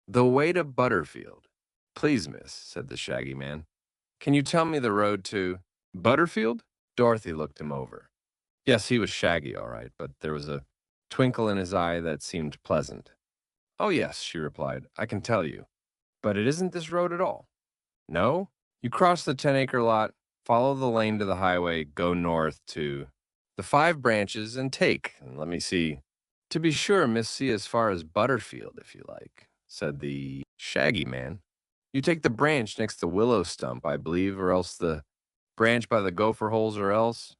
The way to Butterfield. Please, miss, said the Shaggy Man. Can you tell me the road to Butterfield? Dorothy looked him over. Yes, he was Shaggy, all right, but there was a twinkle in his eye that seemed pleasant. Oh, yes, she replied, I can tell you. But it isn't this road at all. No? You cross the 10-acre lot, follow the lane to the highway, go north to the 5 branches, and take, and let me see. To be sure, miss, see as far as Butterfield, if you like, said the Shaggy Man. You take the branch next the willow stump, I believe, or else the branch by the gopher holes, or else.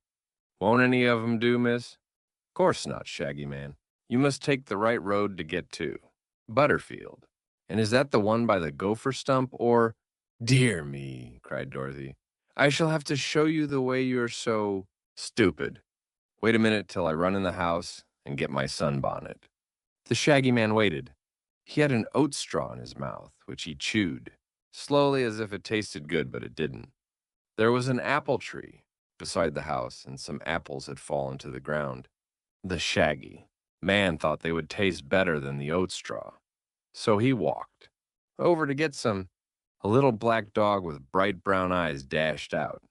Won't any of 'em do, miss? Course not, Shaggy Man. You must take the right road to get to Butterfield. And is that the one by the gopher stump, or— Dear me, cried Dorothy. I shall have to show you the way you're so stupid. Wait a minute till I run in the house and get my sunbonnet. The Shaggy Man waited. He had an oat straw in his mouth, which he chewed, slowly as if it tasted good, but it didn't. There was an apple tree beside the house, and some apples had fallen to the ground. The Shaggy Man thought they would taste better than the oat straw. So he walked over to get some. A little black dog with bright brown eyes dashed out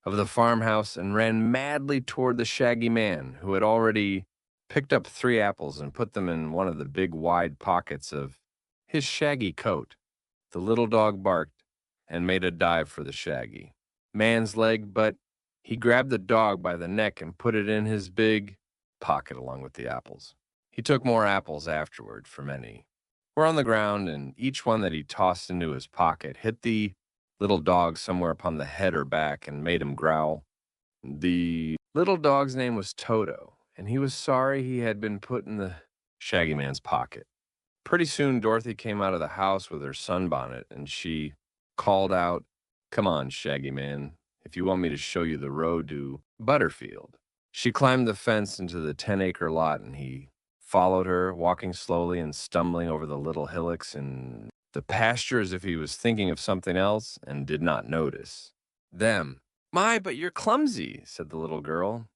of the farmhouse and ran madly toward the Shaggy Man, who had already picked up 3 apples and put them in one of the big wide pockets of his shaggy coat. The little dog barked and made a dive for the Shaggy Man's leg, but he grabbed the dog by the neck and put it in his big pocket along with the apples. He took more apples afterward, for many were on the ground, and each one that he tossed into his pocket hit the little dog somewhere upon the head or back and made him growl. The little dog's name was Toto, and he was sorry he had been put in the Shaggy Man's pocket. Pretty soon, Dorothy came out of the house with her sunbonnet, and she called out, Come on, Shaggy Man, if you want me to show you the road to Butterfield. She climbed the fence into the 10-acre lot, and he followed her, walking slowly and stumbling over the little hillocks in the pasture as if he was thinking of something else and did not notice them. My, but you're clumsy, said the little girl.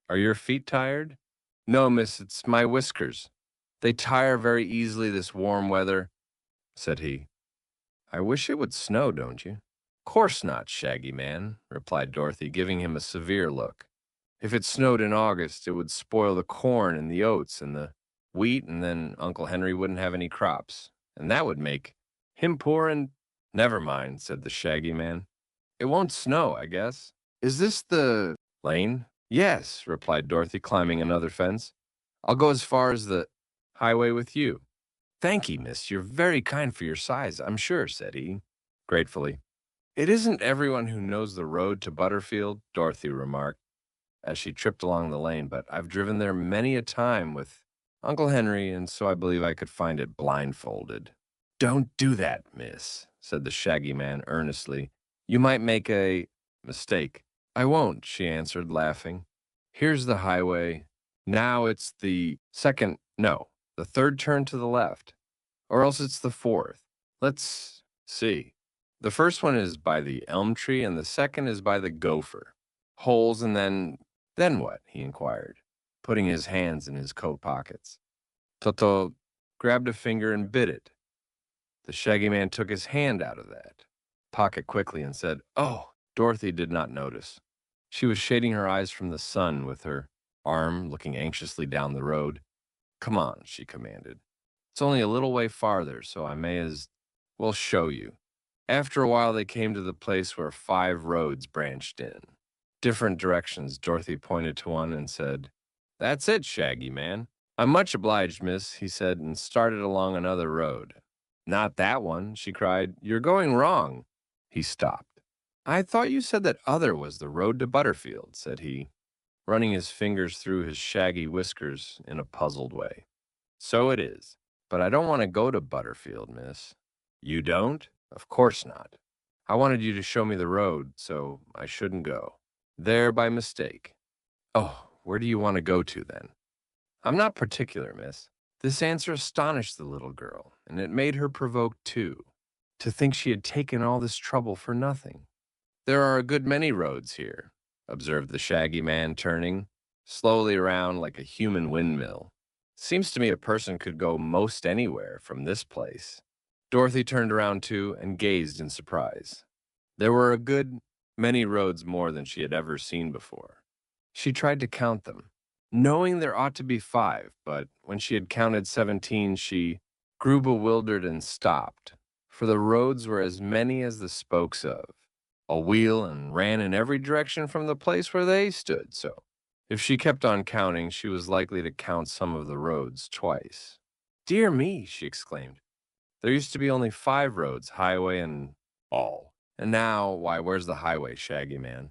Are your feet tired? No, miss, it's my whiskers. They tire very easily this warm weather, said he. I wish it would snow, don't you? Course not, Shaggy Man, replied Dorothy, giving him a severe look. If it snowed in August, it would spoil the corn and the oats and the wheat, and then Uncle Henry wouldn't have any crops, and that would make him poor and— Never mind, said the Shaggy Man. It won't snow, I guess. Is this the lane? Yes, replied Dorothy, climbing another fence. I'll go as far as the highway with you. Thank ye, miss. You're very kind for your size, I'm sure, said he, gratefully. It isn't everyone who knows the road to Butterfield, Dorothy remarked, as she tripped along the lane, but I've driven there many a time with Uncle Henry, and so I believe I could find it blindfolded. Don't do that, miss, said the Shaggy Man earnestly. You might make a mistake. I won't, she answered, laughing. Here's the highway. Now it's the the third turn to the left, or else it's the fourth. Let's see. The first one is by the elm tree, and the second is by the gopher holes, and then what? He inquired, putting his hands in his coat pockets. Toto grabbed a finger and bit it. The Shaggy Man took his hand out of that pocket quickly and said, Oh, Dorothy did not notice. She was shading her eyes from the sun with her arm, looking anxiously down the road. Come on, she commanded. It's only a little way farther, so I may as well show you. After a while, they came to the place where 5 roads branched in different directions. Dorothy pointed to one and said, That's it, Shaggy Man. I'm much obliged, miss, he said, and started along another road. Not that one, she cried. You're going wrong. He stopped. I thought you said that other was the road to Butterfield, said he, running his fingers through his shaggy whiskers in a puzzled way. So it is, but I don't want to go to Butterfield, miss. You don't? Of course not. I wanted you to show me the road, so I shouldn't go there by mistake. Oh, where do you want to go to, then? I'm not particular, miss. This answer astonished the little girl, and it made her provoked, too, to think she had taken all this trouble for nothing. There are a good many roads here, observed the Shaggy Man, turning slowly around like a human windmill. Seems to me a person could go most anywhere from this place. Dorothy turned around too and gazed in surprise. There were a good many roads more than she had ever seen before. She tried to count them, knowing there ought to be 5, but when she had counted 17, she grew bewildered and stopped, for the roads were as many as the spokes of a wheel and ran in every direction from the place where they stood. So, if she kept on counting, she was likely to count some of the roads twice. Dear me, she exclaimed. There used to be only 5 roads, highway and all. And now, why, where's the highway, Shaggy Man?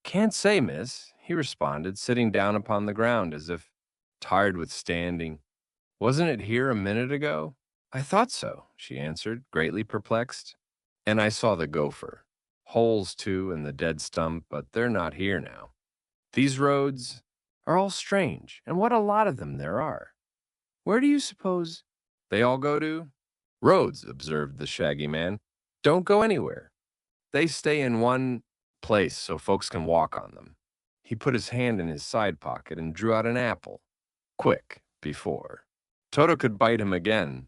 Can't say, miss, he responded, sitting down upon the ground as if tired with standing. Wasn't it here a minute ago? I thought so, she answered, greatly perplexed. And I saw the gopher. Holes, too, in the dead stump, but they're not here now. These roads are all strange, and what a lot of them there are. Where do you suppose they all go to? Roads, observed the Shaggy Man, don't go anywhere. They stay in one place so folks can walk on them. He put his hand in his side pocket and drew out an apple. Quick, before Toto could bite him again,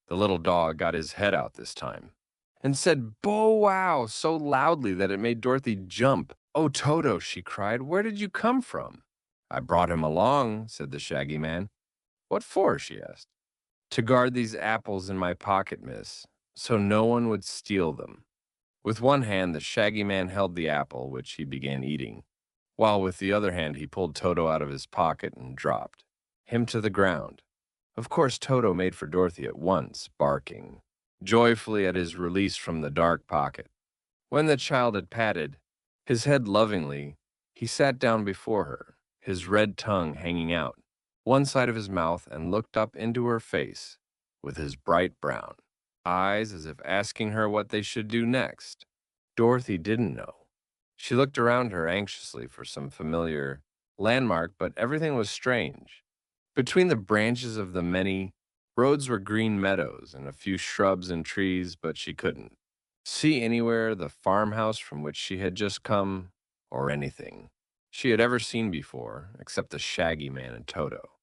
the little dog got his head out this time and said, "Bow wow," so loudly that it made Dorothy jump. "Oh, Toto," she cried, "where did you come from?" "I brought him along," said the Shaggy Man. "What for?" she asked. "To guard these apples in my pocket, miss, so no one would steal them." With one hand, the Shaggy Man held the apple, which he began eating, while with the other hand he pulled Toto out of his pocket and dropped him to the ground. Of course, Toto made for Dorothy at once, barking joyfully at his release from the dark pocket. When the child had patted his head lovingly, he sat down before her, his red tongue hanging out one side of his mouth, and looked up into her face with his bright brown eyes as if asking her what they should do next. Dorothy didn't know. She looked around her anxiously for some familiar landmark, but everything was strange. Between the branches of the many roads were green meadows and a few shrubs and trees, but she couldn't see anywhere the farmhouse from which she had just come, or anything she had ever seen before, except the Shaggy Man and Toto.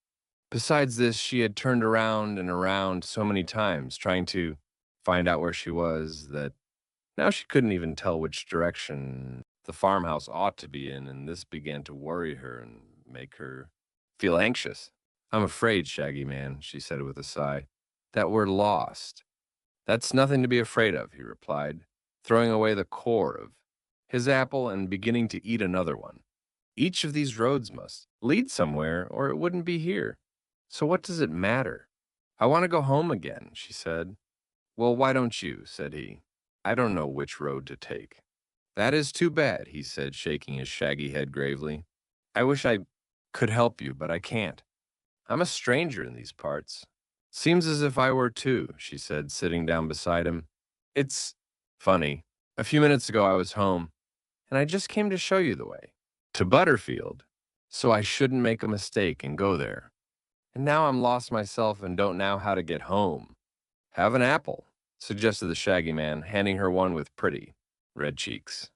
Besides this, she had turned around and around so many times trying to find out where she was that now she couldn't even tell which direction the farmhouse ought to be in, and this began to worry her and make her feel anxious. "I'm afraid, Shaggy Man," she said with a sigh, "that we're lost." "That's nothing to be afraid of," he replied, throwing away the core of his apple and beginning to eat another one. "Each of these roads must lead somewhere, or it wouldn't be here. So what does it matter?" "I want to go home again," she said. "Well, why don't you?" said he. "I don't know which road to take." "That is too bad," he said, shaking his shaggy head gravely. "I wish I could help you, but I can't. I'm a stranger in these parts." "Seems as if I were too," she said, sitting down beside him. "It's funny. A few minutes ago I was home, and I just came to show you the way to Butterfield, so I shouldn't make a mistake and go there. And now I'm lost myself and don't know how to get home." "Have an apple," suggested the Shaggy Man, handing her one with pretty red cheeks.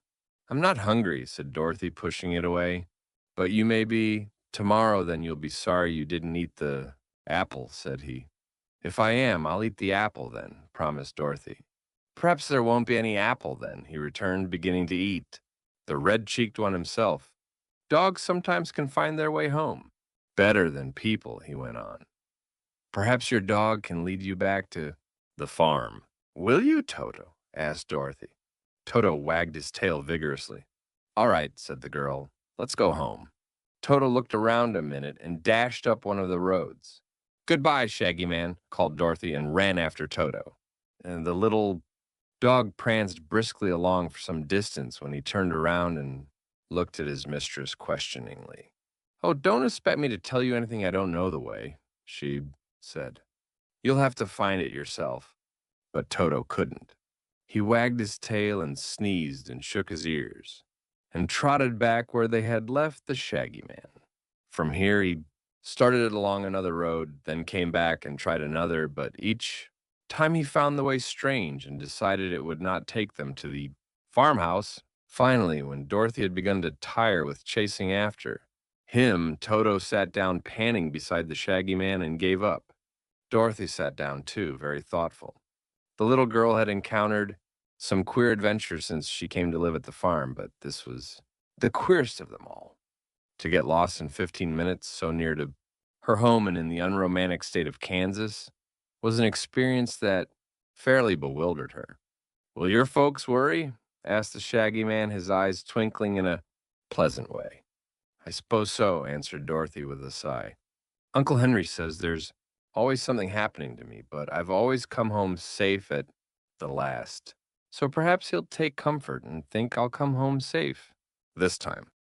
"I'm not hungry," said Dorothy, pushing it away. "But you may be tomorrow, then you'll be sorry you didn't eat the apple," said he. "If I am, I'll eat the apple then," promised Dorothy. "Perhaps there won't be any apple then," he returned, beginning to eat the red-cheeked one himself. "Dogs sometimes can find their way home better than people," he went on. "Perhaps your dog can lead you back to the farm." "Will you, Toto?" asked Dorothy. Toto wagged his tail vigorously. "All right," said the girl. "Let's go home." Toto looked around a minute and dashed up one of the roads. "Goodbye, Shaggy Man," called Dorothy and ran after Toto. And the little dog pranced briskly along for some distance when he turned around and looked at his mistress questioningly. "Oh, don't expect me to tell you anything I don't know the way," she said. "You'll have to find it yourself." But Toto couldn't. He wagged his tail and sneezed and shook his ears and trotted back where they had left the Shaggy Man. From here he started along another road, then came back and tried another, but each time he found the way strange and decided it would not take them to the farmhouse. Finally, when Dorothy had begun to tire with chasing after him, Toto sat down panting beside the Shaggy Man and gave up. Dorothy sat down too, very thoughtful. The little girl had encountered some queer adventures since she came to live at the farm, but this was the queerest of them all. To get lost in 15 minutes so near to her home and in the unromantic state of Kansas was an experience that fairly bewildered her. "Will your folks worry?" asked the Shaggy Man, his eyes twinkling in a pleasant way. "I suppose so," answered Dorothy with a sigh. "Uncle Henry says there's always something happening to me, but I've always come home safe at the last. So perhaps he'll take comfort and think I'll come home safe this time."